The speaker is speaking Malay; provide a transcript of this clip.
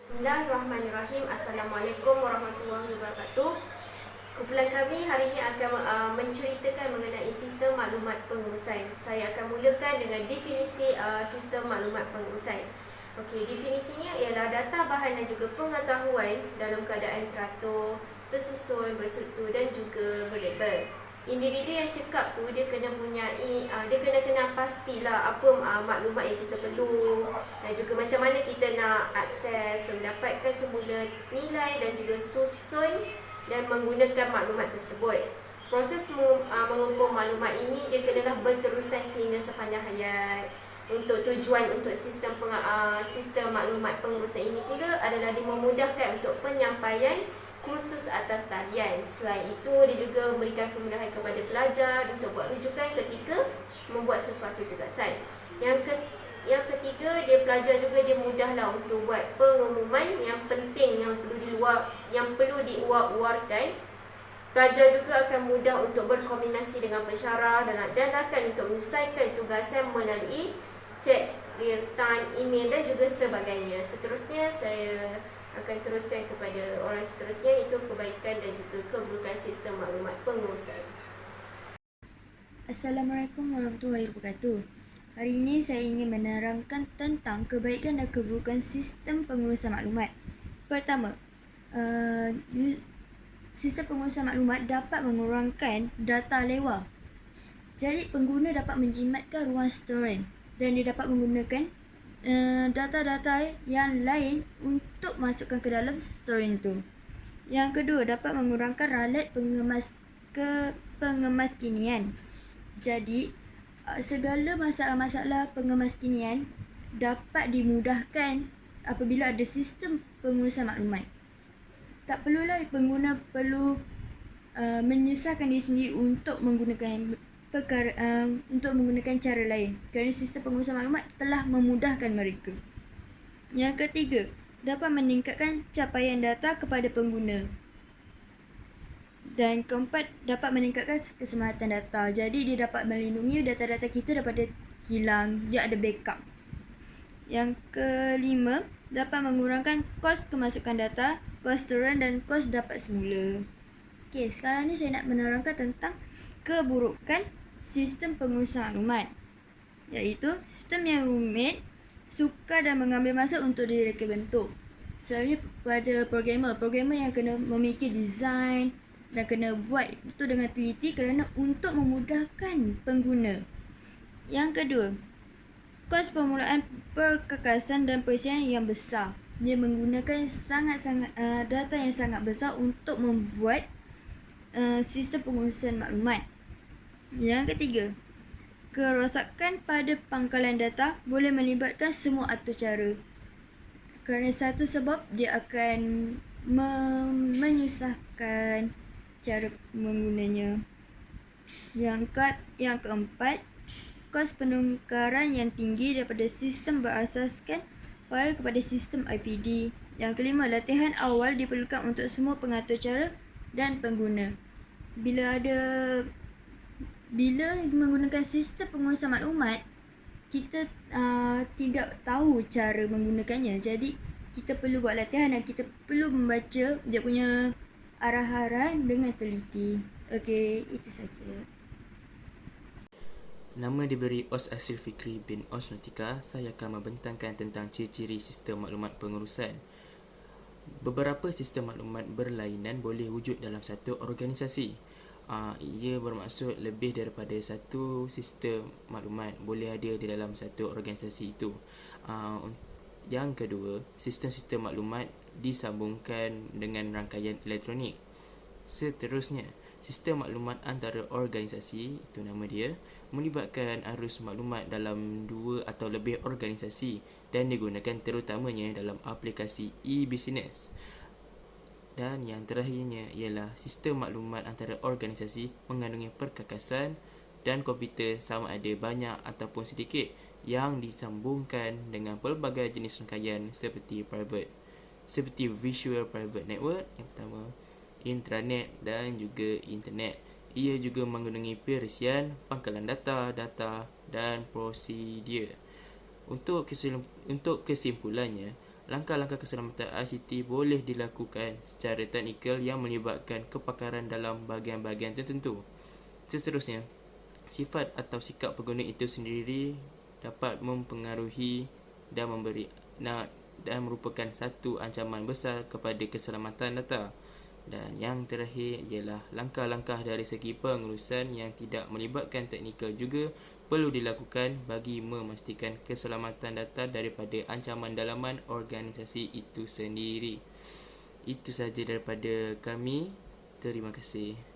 Bismillahirrahmanirrahim. Assalamualaikum warahmatullahi wabarakatuh. Kumpulan kami hari ini akan menceritakan mengenai sistem maklumat pengurusan. Saya akan mulakan dengan definisi sistem maklumat pengurusan. Okey, definisinya ialah data bahan dan juga pengetahuan dalam keadaan teratur, tersusun, bersekutu dan juga berlabel. Individu yang cekap tu dia kena dia kena kenal pastilah apa maklumat yang kita perlu dan juga macam mana kita nak akses, mendapatkan semula nilai dan juga susun dan menggunakan maklumat tersebut. Proses mengumpul maklumat ini dia kenalah berterusan sehingga sepanjang hayat. Untuk tujuan untuk sistem maklumat pengurusan ini pula adalah memudahkan untuk penyampaian kursus atas talian. Selain itu, dia juga memberikan kemudahan kepada pelajar untuk buat rujukan ketika membuat sesuatu tugasan. Yang ketiga, pelajar juga dia mudahlah untuk buat pengumuman yang penting yang perlu diuar-uarkan. Pelajar juga akan mudah untuk berkombinasi dengan pensyarah dan rakan untuk menyelesaikan tugasan melalui chat real time, email dan juga sebagainya. Seterusnya saya akan teruskan kepada orang seterusnya, iaitu kebaikan dan juga keburukan sistem maklumat pengurusan. Assalamualaikum warahmatullahi wabarakatuh. Hari ini saya ingin menerangkan tentang kebaikan dan keburukan sistem pengurusan maklumat. Pertama, sistem pengurusan maklumat dapat mengurangkan data lewa. Jadi pengguna dapat menjimatkan ruang storan dan dia dapat menggunakan data-data yang lain untuk masukkan ke dalam storan itu. Yang kedua, dapat mengurangkan ralat pengemas kinian. Jadi, segala masalah-masalah pengemas kinian dapat dimudahkan apabila ada sistem pengurusan maklumat. Tak perlulah pengguna perlu menyusahkan diri sendiri untuk menggunakan cara lain, kerana sistem pengurusan maklumat telah memudahkan mereka. Yang ketiga, dapat meningkatkan capaian data kepada pengguna. Dan keempat, dapat meningkatkan keselamatan data. Jadi dia dapat melindungi data-data kita daripada hilang, dia ada backup. Yang kelima, dapat mengurangkan kos kemasukan data, kos storan dan kos dapat semula. Okey, sekarang ni saya nak menerangkan tentang keburukan sistem pengurusan maklumat, iaitu sistem yang rumit, sukar dan mengambil masa untuk direka bentuk. Selalunya pada programmer yang kena memikir design dan kena buat itu dengan teliti kerana untuk memudahkan pengguna. Yang kedua, kos permulaan perkakasan dan perisian yang besar. Dia menggunakan data yang sangat besar untuk membuat sistem pengurusan maklumat. Yang ketiga, kerosakan pada pangkalan data boleh melibatkan semua atur cara. Kerana satu sebab dia akan menyusahkan cara menggunanya. Yang keempat, kos penukaran yang tinggi daripada sistem berasaskan fail kepada sistem IPD. Yang kelima, latihan awal diperlukan untuk semua pengatur cara dan pengguna. Bila menggunakan sistem pengurusan maklumat, kita tidak tahu cara menggunakannya. Jadi kita perlu buat latihan dan kita perlu membaca dia punya arahan dengan teliti. Okey, itu saja. Nama diberi Os Asil Fikri bin Os Nutika. Saya akan membentangkan tentang ciri-ciri sistem maklumat pengurusan. Beberapa sistem maklumat berlainan boleh wujud dalam satu organisasi. Ia bermaksud lebih daripada satu sistem maklumat boleh ada di dalam satu organisasi itu. Yang kedua, sistem-sistem maklumat disambungkan dengan rangkaian elektronik. Seterusnya, sistem maklumat antara organisasi, itu nama dia, melibatkan arus maklumat dalam dua atau lebih organisasi dan digunakan terutamanya dalam aplikasi e-business. Dan yang terakhirnya ialah sistem maklumat antara organisasi mengandungi perkakasan dan komputer sama ada banyak ataupun sedikit yang disambungkan dengan pelbagai jenis rangkaian seperti Visual Private Network yang pertama, intranet dan juga internet. Ia juga mengandungi perisian, pangkalan data dan prosedur. Untuk kesimpulannya, Langkah-langkah keselamatan ICT boleh dilakukan secara teknikal yang melibatkan kepakaran dalam bahagian-bahagian tertentu. Seterusnya, sifat atau sikap pengguna itu sendiri dapat mempengaruhi dan merupakan satu ancaman besar kepada keselamatan data. Dan yang terakhir ialah langkah-langkah dari segi pengurusan yang tidak melibatkan teknikal juga perlu dilakukan bagi memastikan keselamatan data daripada ancaman dalaman organisasi itu sendiri. Itu sahaja daripada kami. Terima kasih.